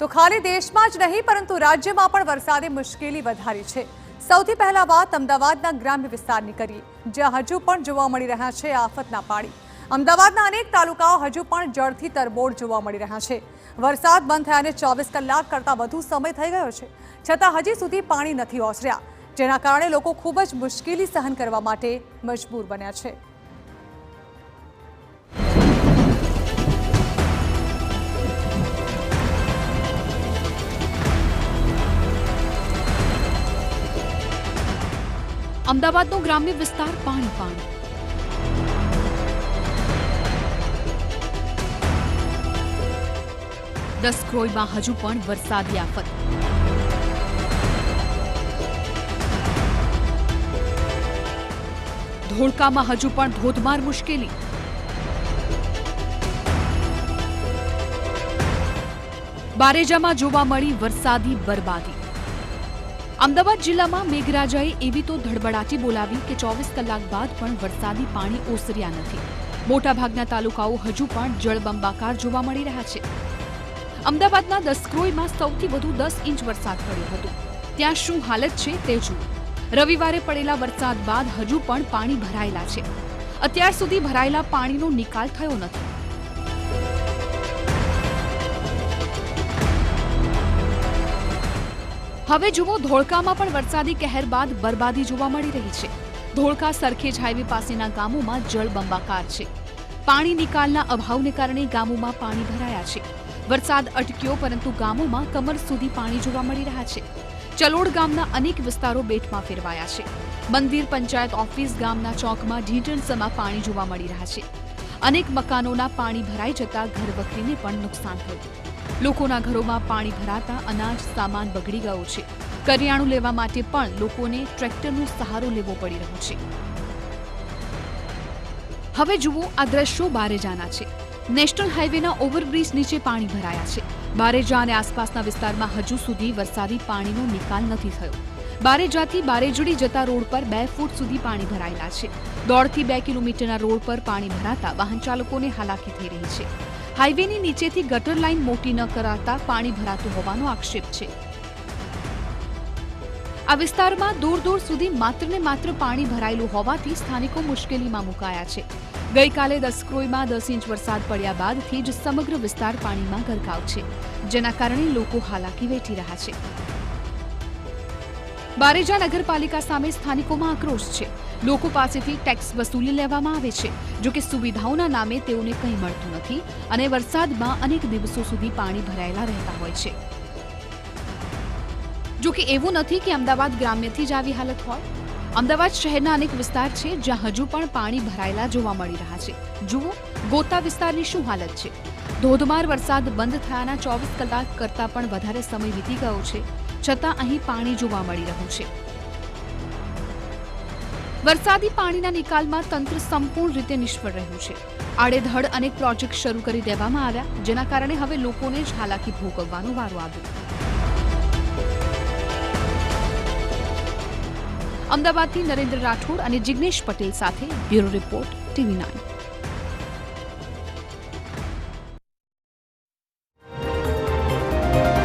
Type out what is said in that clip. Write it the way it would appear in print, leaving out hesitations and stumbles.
તો ખાલી દેશમાં જ નહીં પરંતુ રાજ્યમાં પણ વરસાદે મુશ્કેલી વધારી છે। સૌથી પહેલા વાત અમદાવાદના ગ્રામ્ય વિસ્તારની કરીએ, જ્યાં હજુ પણ જોવા મળી રહ્યા છે આફતના પાણી। અમદાવાદના અનેક તાલુકાઓ હજુ પણ જળથી તરબોળ જોવા મળી રહ્યા છે। વરસાદ બંધ થયાને 24 કલાક કરતાં વધુ સમય થઈ ગયો છે, છતાં હજી સુધી પાણી નથી ઓસર્યા, જેના કારણે લોકો ખૂબ જ મુશ્કેલી સહન કરવા માટે મજબૂર બન્યા છે। અમદાવાદનો ગ્રામ્ય વિસ્તાર પાણી પાણી। દસક્રોઈમાં હજુ પણ વરસાદી આફત। ધોળકામાં હજુ પણ ધોધમાર મુશ્કેલી। બારેજામાં જોવા મળી વરસાદી બરબાદી। અમદાવાદ જિલ્લામાં મેઘરાજાએ એવી તો ધડબડાટી બોલાવી કે 24 કલાક બાદ પણ વરસાદી પાણી ઓસર્યા નથી। મોટાભાગના તાલુકાઓ હજુ પણ જળબંબાકાર જોવા મળી રહ્યા છે। અમદાવાદના દસક્રોઈમાં સૌથી વધુ 10 ઇંચ વરસાદ પડ્યો હતો। ત્યાં શું હાલત છે તે જુઓ। રવિવારે પડેલા વરસાદ બાદ હજુ પણ પાણી ભરાયેલા છે। અત્યાર સુધી ભરાયેલા પાણીનો નિકાલ થયો નથી। હવે જુઓ, ધોળકામાં પણ વરસાદી કહેર બાદ બરબાદી જોવા મળી રહી છે। ધોળકા સરખેજ હાઈવે પાસેના ગામોમાં જળબંબાકાર છે। પાણી નિકાલના અભાવને કારણે ગામોમાં પાણી ભરાયા છે। વરસાદ અટક્યો પરંતુ ગામોમાં કમર સુધી પાણી જોવા મળી રહ્યા છે। ચલોડ ગામના અનેક વિસ્તારો બેટમાં ફેરવાયા છે। મંદિર પંચાયત ઓફિસ ગામના ચોકમાં ઢીંચણસમાં પાણી જોવા મળી રહ્યા છે। અનેક મકાનોના પાણી ભરાઈ જતા ઘરવખરીને પણ નુકસાન થયું। લોકોના ઘરોમાં પાણી ભરાતા અનાજ સામાન બગડી ગયો છે। કરિયાણું લેવા માટે પણ લોકોને ટ્રેક્ટરનો સહારો લેવો પડી રહ્યો છે। હવે જુઓ, આ દ્રશ્યો બારેજાના છે। નેશનલ હાઈવેના ઓવરબ્રિજ નીચે પાણી ભરાયા છે। બારેજા અને આસપાસના વિસ્તારમાં હજુ સુધી વરસાદી પાણીનો નિકાલ નથી થયો। બારેજાથી બારેજડી જતા રોડ પર 2 ફૂટ સુધી પાણી ભરાયેલા છે। 1.5 થી 2 કિલોમીટરના રોડ પર પાણી ભરાતા વાહન ચાલકોને હાલાકી થઈ રહી છે। હાઈવેની નીચેથી ગટર લાઇન મોટી ન કરાતા પાણી ભરાતું હોવાનો આક્ષેપ છે। આ વિસ્તારમાં દૂર દૂર સુધી માત્ર ને માત્ર પાણી ભરાયેલું હોવાથી સ્થાનિકો મુશ્કેલીમાં મુકાયા છે। ગઈકાલે દસક્રોઈમાં 10 ઇંચ વરસાદ પડ્યા બાદથી જ સમગ્ર વિસ્તાર પાણીમાં ગરકાવ છે, જેના કારણે લોકો હાલાકી વેઠી રહ્યા છે। બારેજા નગરપાલિકા સામે સ્થાનિકોમાં આક્રોશ છે। લોકો પાસેથી ટેક્સ વસૂલી લેવામાં આવે છે, જો કે સુવિધાઓના નામે તેઓને કંઈ મળતું નથી અને વરસાદમાં અનેક દિવસો સુધી પાણી ભરાયેલા રહેતા હોય છે। જો કે એવું નથી કે અમદાવાદ ગ્રામ્યથી જ આવી હાલત હોય। અમદાવાદ શહેરના અનેક વિસ્તાર છે જ્યાં હજુ પણ પાણી ભરાયેલા જોવા મળી રહ્યા છે। જુઓ, ગોતા વિસ્તારની શું હાલત છે। ધોધમાર વરસાદ બંધ થયાના 24 કલાક કરતાં પણ વધારે સમય વીતી ગયો છે, છતાં અહીં પાણી જોવા મળી રહ્યું છે। વરસાદી પાણીના નિકાલમાં તંત્ર સંપૂર્ણ રીતે નિષ્ફળ રહ્યું છે। આડેધડ અનેક પ્રોજેક્ટ શરૂ કરી દેવામાં આવ્યા, જેના કારણે હવે લોકોને જ હાલાકી ભોગવવાનો વારો આવ્યો। અમદાવાદથી નરેન્દ્ર રાઠોડ અને જિગ્નેશ પટેલ સાથે બ્યુરો રિપોર્ટ, TV9।